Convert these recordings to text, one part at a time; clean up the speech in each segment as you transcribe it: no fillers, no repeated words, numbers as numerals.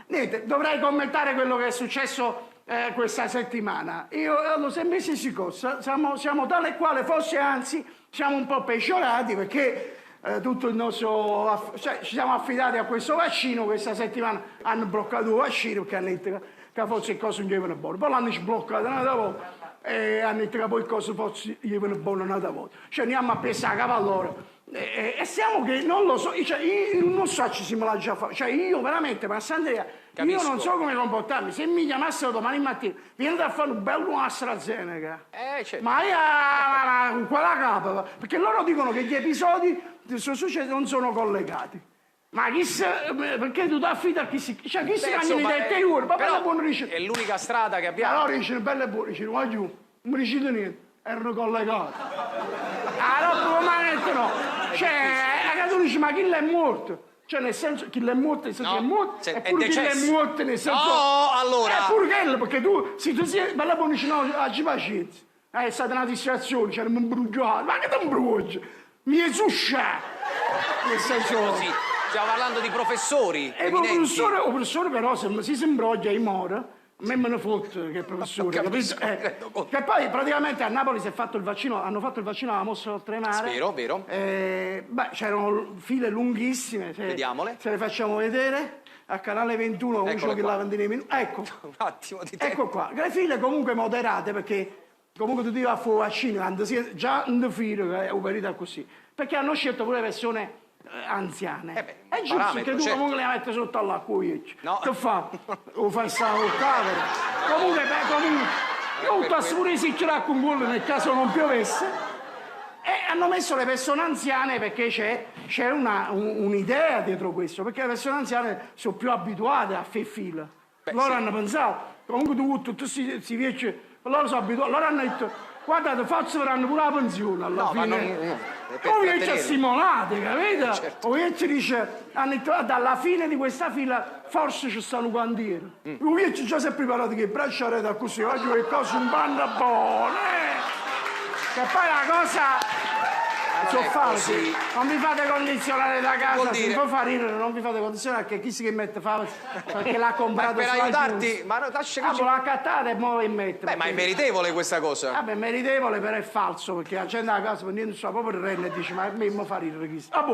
Niente, dovrei commentare quello che è successo questa settimana. Io l'ho sempre stesso cosa, siamo tale e quale, forse anzi siamo un po' peggiorati perché tutto il nostro... cioè, ci siamo affidati a questo vaccino, questa settimana hanno bloccato il vaccino perché hanno detto che forse il coso non gli viene buono, poi l'hanno sbloccato un'altra volta e hanno detto che poi il coso forse gli viene buono un'altra volta. Cioè andiamo a pensare a loro. E siamo che non lo so, cioè, io non so se me l'ha già fatto, cioè io veramente, ma Sandria, io non so come comportarmi, se mi chiamassero domani mattina, vieni a fare un bello AstraZeneca, certo. ma io con quella capa, perché loro dicono che gli episodi che sono successi non sono collegati. Ma perché tu ti affidi a chi si... Cioè chi si cagna di te ore, ma bella buona dice... È l'unica strada che abbiamo. Allora dice, bella buona, dice, va giù, non mi dice niente, erano collegati. Allora, ma no. Cioè, tu dici, ma chi l'è morto? Cioè, nel senso, chi l'è morto, nel senso che è morto, eppure chi l'è morto, nel senso... No, allora... Eppure quello, perché tu, se tu sei bella buona, dici, no, oggi pazienza. È stata una distrazione, c'era un bruciato, ma che ti bruci? Mi è suscia! Nel senso... Così, stiamo parlando di professori eminenti. Il professore però, se si imbroglia e muore, a me ne fotte che professore, capisco, che poi praticamente a Napoli si è fatto il vaccino, hanno fatto il vaccino alla Mostra Oltremare. Vero. C'erano file lunghissime. Vediamole. Se le facciamo vedere. A canale 21, un gioco che la vendine minuti. Ecco. Un attimo di tempo. Ecco qua. Le file comunque moderate, perché comunque tu devi fare il vaccino, quando si è già in filo, che è un periodo così. Perché hanno scelto pure persone anziane. È giusto che tu comunque le metti sotto all'acqua. No. Che fa? Lo fai stare col cavolo. Comunque, io passo pure si ce l'ha con quello nel caso non piovesse. E hanno messo le persone anziane perché c'è un'idea dietro questo, perché le persone anziane sono più abituate a fare fila. Loro hanno pensato, comunque tu si riesce, loro sono abituati, loro hanno detto, guardate, forse avranno pure la pensione alla fine. Poi ci stimolate, capite? Certo. Poi ci dice, hanno detto, alla fine di questa fila forse ci stanno cantieri. Lui già si è preparato che bracciarete così, oggi che cosa un banda buone. Che poi la cosa... Non vi fate condizionare da casa, se vi fa ridere, non vi fate condizionare perché chi si che mette fa perché l'ha comprato per aiutarti, ma no, lascia che l'ha cattata e poi mette. Beh, ma è meritevole questa cosa. Vabbè, è meritevole, però è falso, perché la gente a casa prendendo sta proprio il renne e dice ma mi fa ridere chi sta.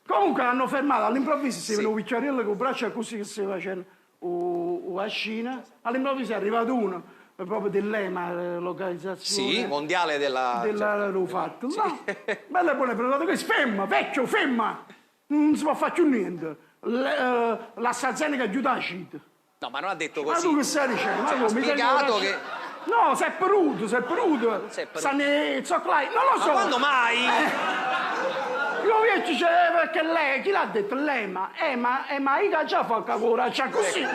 Comunque l'hanno fermato, all'improvviso si vede un picciarello con il braccio così che si facendo una scina, all'improvviso è arrivato uno. Proprio dell'EMA, localizzazione mondiale l'hanno fatto. Sì. No, bella buona prenotato che ferma, vecchio, ferma, non si può fare più niente. L'AstraZeneca aiuta la CIT. No, ma non ha detto così. Ma tu che stai dicendo? Ha spiegato che... No, sei peruto. Stanno zoccolai, non lo so. Ma quando mai? Io dice perché lei, chi l'ha detto? L'EMA. Ma io già fa cagora, c'è così.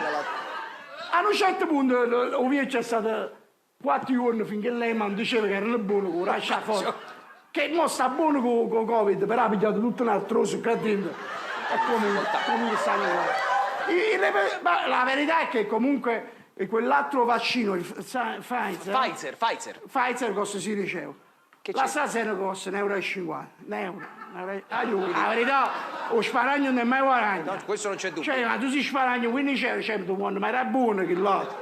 A un certo punto, c'è stato 4 giorni finché lei mi diceva che erano buoni con lascia fuori. Che mo sta buono con Covid, però ha pigliato tutto un altro su qua dentro. E come stanno qua. La verità è che comunque quell'altro vaccino, il Pfizer costa 16 euro. L'AstraZeneca costa 1,50 euro. La verità, lo sparagno non è mai guadagno. No, questo non c'è dubbio. Cioè, ma tu si sparagno 15 euro, cioè, ma era buono che l'altro.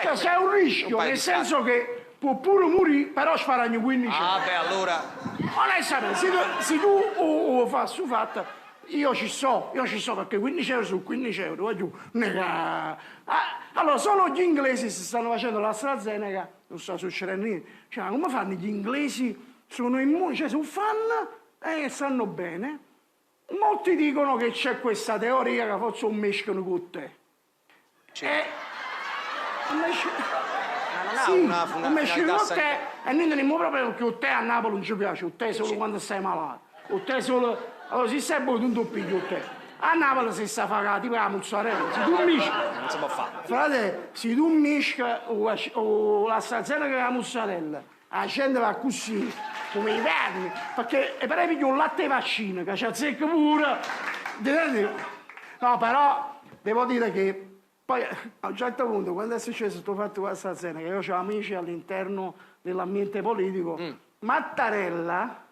Cioè, c'è un rischio, nel senso che può pure morire, però sparagno 15 euro. Ah, beh, allora... Onestamente, se tu fai su fatta, io ci so, perché 15 euro su 15 euro, va giù. Allora, solo gli inglesi si stanno facendo l'AstraZeneca, non sta succedendo niente. Cioè, come fanno gli inglesi? Sono immuni, cioè, sono fan e stanno bene. Molti dicono che c'è questa teoria che forse un mescano con te. Un mescano con te e noi non proprio perché il tè a Napoli non ci piace, il tè solo quando stai malato. Il tè solo... Allora, se stai buono, non piglio il tè. A Napoli si sta facendo tipo la mozzarella. Se tu mischi... Non si può fare. Frate, se tu mischi l'AstraZeneca con la mozzarella, la gente va così, come i vermi, perché per esempio un latte vaccino, che c'è zecca pure. No, però devo dire che poi a un certo punto, quando è successo questo fatto con l'AstraZeneca, io ho amici all'interno dell'ambiente politico, Mattarella,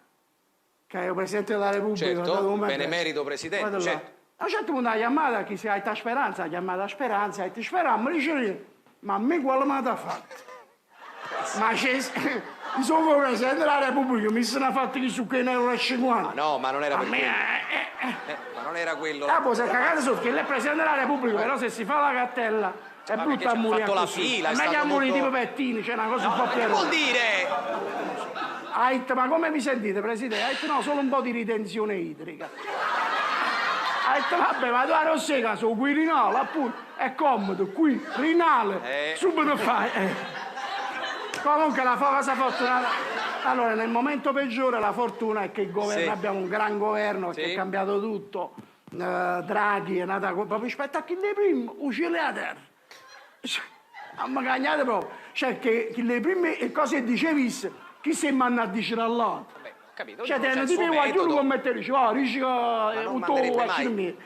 che è il Presidente della Repubblica, certo, benemerito Presidente, certo. A un certo punto ha chiamato a chi si ha Speranza, ha chiamato a Speranza, ha detto Speranza, mi dice, ma a me quale mi ha fatto? Ma c'è... Mi sono come Presidente della Repubblica, mi sono fatto che su che ne erano 50. Ma no, ma non era per me, quello. Ma non era quello. Ah, poi si è cagato sotto, che lei è Presidente della Repubblica, però se si fa la cartella è ma brutta a perché ci ha morire fatto la così. fila, è Non è che stato a morire molto- tipo Pettini, c'è una cosa un No, po' più che vuol erotica. dire? Ha detto, ma come vi sentite, Presidente? Ha detto, no, solo un po' di ritenzione idrica. Ha detto, vabbè, ma tu a Rossega, su Quirinale, appunto, è comodo, qui, Rinale, subito fai. Comunque la cosa fortunata... Allora, nel momento peggiore la fortuna è che il governo, Sì. abbiamo un gran governo che Sì. è cambiato tutto. Draghi è nata proprio rispetto a chi le prime, uccide a terra. Ma cagnate proprio. Cioè che le prime cose dicevi, chi si manna a dire all'altro? Vabbè, ho capito. Cioè, ognuno c'ha te il tipo suo i guaglioni metodo. come te dici, oh, dici che non manderebbe mai.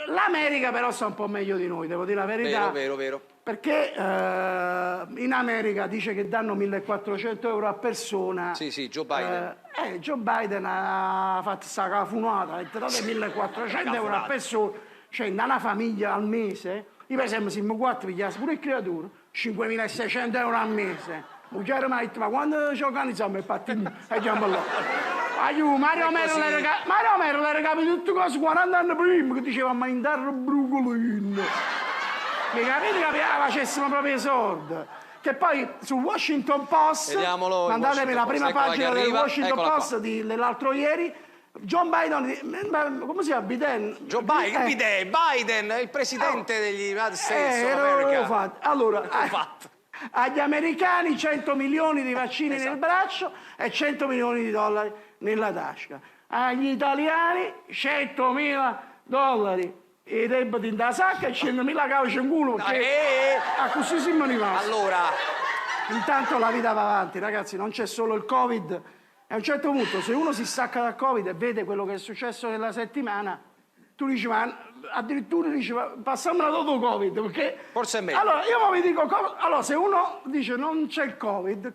L'America però sta un po' meglio di noi, devo dire la verità. Vero. Perché in America dice che danno 1.400 euro a persona. Sì, Joe Biden. Joe Biden ha fatto questa cafunata, ha detto date 1.400 euro a persona, cioè da una famiglia al mese. Io per esempio siamo quattro, pigliassi pure il creatore, 5.600 euro al mese. Mucchiare mi ha detto, ma quando ci organizziamo il pattino? E andiamo là. Aiuto, Mario Mero le recapi tutte cose 40 anni prima, che diceva ma in terra brucolino. Mi capite che facessimo proprio i soldi? Che poi sul Washington Post, Vediamolo, il mandatemi la Washington prima Post, eccola pagina che del arriva, Washington eccola Post dell'altro ieri, John Biden, come si chiama? Biden? Joe Biden, Biden, il presidente degli United States of l'avevo America. fatto. Allora, fatto. agli americani 100 milioni di vaccini nel braccio e 100 milioni di dollari nella tasca. Agli italiani 100.000 dollari i debiti in da sacca e 100.000 cauce in culo perché a così siamo rimasti. Allora, Intanto la vita va avanti, ragazzi, non c'è solo il Covid. E a un certo punto, se uno si stacca dal Covid e vede quello che è successo nella settimana, tu dici, ma addirittura dici, ma passiamola dopo Covid, perché... Forse è meglio. Allora, io vi dico, allora, se uno dice non c'è il Covid,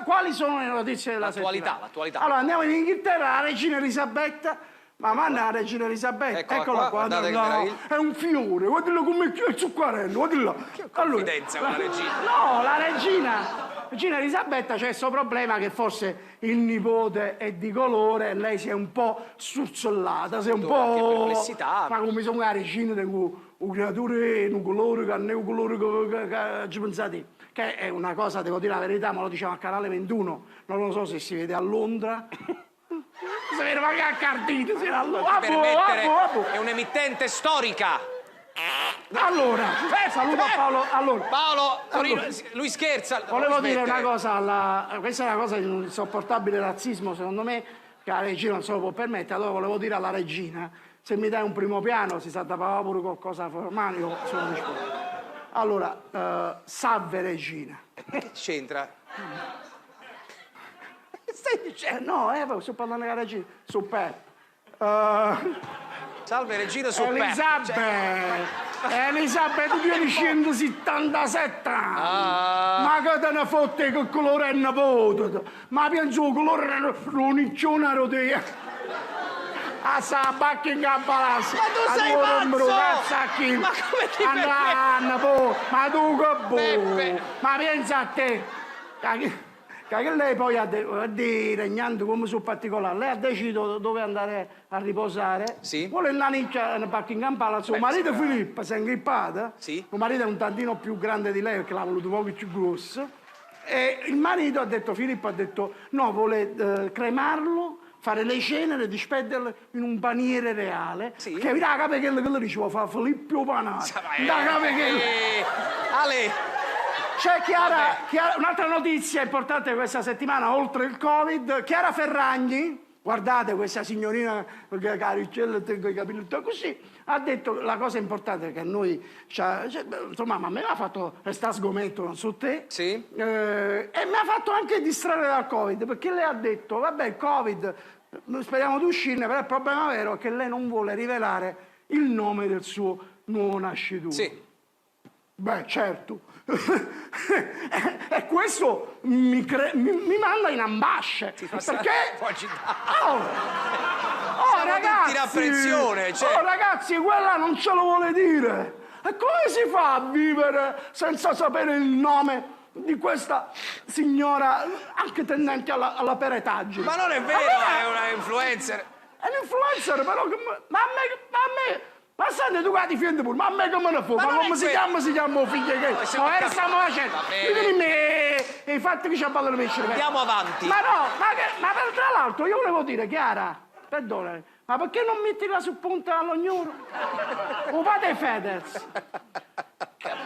quali sono le notizie della settimana? L'attualità. Allora, andiamo in Inghilterra, la regina Elisabetta. Ma manna la regina Elisabetta, Eccola qua, guardate che meraviglia. è un fiore, guardalo come è zuccarello, guardalo. confidenza con la regina. No, la regina Elisabetta c'è questo problema che forse il nipote è di colore e lei si è un po' surzollata, si è un Che po'... perplessità. Ma come sono la regina di un creatore, un colore che non è un colore che ci pensate. Che è una cosa, devo dire la verità, ma lo diciamo a Canale 21, non lo so se si vede a Londra. Si vede magari a Cardito, si vede a Londra. è un'emittente storica. Allora, saluto a Paolo. Allora, Paolo, Torino, lui scherza. volevo dire una cosa, questa è una cosa di un insopportabile razzismo, secondo me, che la regina non se lo può permettere. Allora volevo dire alla regina, se mi dai un primo piano, si sa da pure qualcosa formale, io sono disposto. Allora, salve regina. Che c'entra? Stai dicendo? No, sto parlando della regina. Super. Salve regina su Elisabetta, tu vieni 177 anni. Ma che te ne fotte che colore è nipote? Ma penso che colore roniccione rotea. A sa Buckingham Palace. Ma tu sei pazzo! Ma come ti permetti? Ma tu che Peppe. buono! Ma pensa a te! Che lei poi regnando come sul particolare, lei ha deciso dove andare a riposare. Sì. Vuole andare in Buckingham Palace. Il marito Filippo si è ingrippato. Sì. Il marito è un tantino più grande di lei perché l'ha voluto poco più grosso. E il marito ha detto, Filippo ha detto, no, vuole cremarlo, fare le ceneri, dispetterle in un paniere reale. Sì. Che la cape che le diceva fa Filippo Panati. Ale! C'è Chiara, un'altra notizia importante questa settimana, oltre il Covid, Chiara Ferragni, guardate questa signorina con le caricelle e i capelli così, ha detto la cosa importante che a noi, insomma, a me l'ha fatto restare sgometto, non so te, Sì. e mi ha fatto anche distrarre dal Covid, perché lei ha detto, vabbè, il Covid, speriamo di uscirne, però il problema vero è che lei non vuole rivelare il nome del suo nuovo nascituro. Sì. Beh, certo. E questo mi manda in ambasce. Perché? Oh, ragazzi! metti in apprensione. Cioè... Oh, ragazzi, quella non ce lo vuole dire. E come si fa a vivere senza sapere il nome di questa signora, anche tendente alla peretaggine? Ma non è vero, Allora, è una influencer. è un influencer, però ma a me, ma senti tu qua ti fienti pure, ma a me come ne fu? Ma non come è si chiama? Si chiama figlio che? Ma stiamo facendo? Va bene. E infatti che ci ha battuto le pesce. Andiamo avanti. Ma no, ma tra l'altro io volevo dire, Chiara, perdona, ma perché non mettila su punta all'ognuno? Un padre Fedez.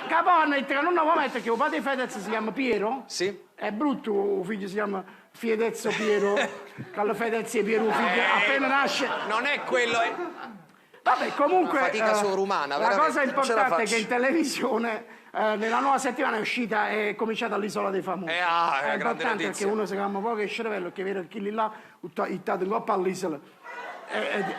Capone, che non avevo mettere che un padre Fedez si chiama Piero? Sì. È brutto, il figlio si chiama Fiedezzo Piero, Carlo Fedez e Piero, figlio, appena nasce. Non è quello, Vabbè, comunque, una fatica sovrumana, la veramente, cosa non ce la importante è faccio. che in televisione nella nuova settimana è uscita, è cominciata l'Isola dei Famosi. è È grande importante notizia. perché uno si chiama poco e cervello, che vede chi lì là, il in coppa all'isola.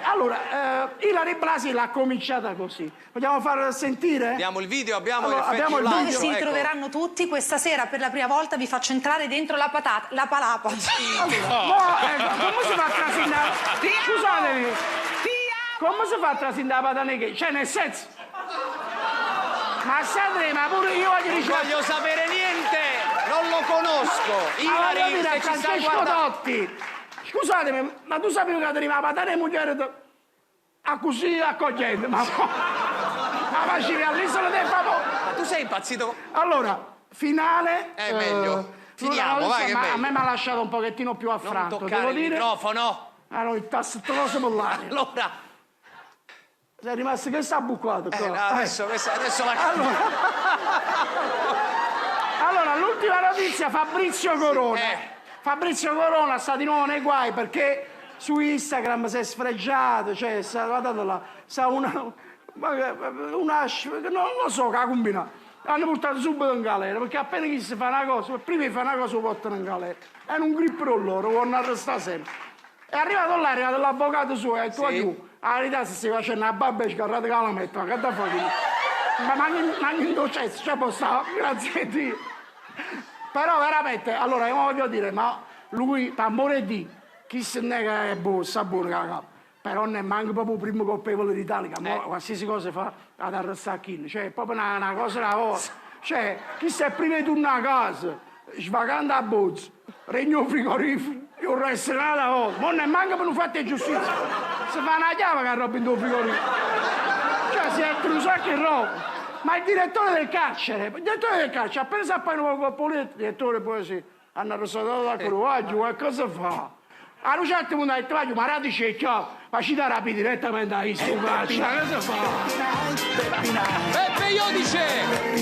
Allora, Ilary Blasi l'ha cominciata così. Vogliamo far sentire? Abbiamo il video, abbiamo Allora, in effetti abbiamo il un video. Dove lancio, si ecco. ritroveranno tutti, questa sera per la prima volta vi faccio entrare dentro la palapa. Come si fa a trasindare? Scusatemi. Come si fa a trasindare la pataneghe? Cioè, nel senso... Ma Sandri, ma pure io voglio Non dire... voglio sapere niente, non lo conosco. Allora, Ilary, dire a se ci stai Francesco guardando... Dotti, scusatemi, ma tu sapevi che arriva la patana e mugliere a così accogliente? Ma facevi all'isola dei famosi? Ma tu sei impazzito? Allora, finale... È meglio. Finiamo, no, vai, che è ma a meglio. me mi ha lasciato un pochettino più Non affranto, toccare devo il dire. microfono. Allora, il tassettoso pollare. Allora, Sei rimasto che sta buccato qua. no, adesso la... Allora, l'ultima notizia, Fabrizio Corona. Eh. Fabrizio Corona sta di nuovo nei guai perché su Instagram si è sfregiato, cioè guardate là, sa non lo so che ha combinato. Hanno portato subito in galera, perché appena chi si fa una cosa, prima fa una cosa lo portano in galera. È un grippero loro, vanno arrestare sempre. È arrivato là, è arrivato l'avvocato suo, e tu giù. La verità se stai facendo una babba scarrata che la metto, ma che da fare? Ma in docenza, cioè può stare, grazie a Dio. Però veramente, allora io voglio dire, ma lui, per amore di, chi se nega è buono, sa buono che la capa. Però non è manco proprio il primo colpevole d'Italia, qualsiasi cosa fa ad arrestare chi. Cioè, è proprio una cosa da cosa. Cioè, chi sta prima di tornare a casa, svagando a bozzo, regno frigorifero, io resto nada cosa. Ma non è manco per un fatto di giustizia. Si fa una chiave che roba in tuo frigorifero. Cioè, si è un sacco di roba. Ma il direttore del carcere, appena si appare un po' pulito, il direttore poi si hanno arrestato da Croaggio, qualcosa fa. A un certo punto ha detto, ma radice è chiaro, ma ci dà rapido direttamente a Ischia, cosa fa? Beppe Iodice!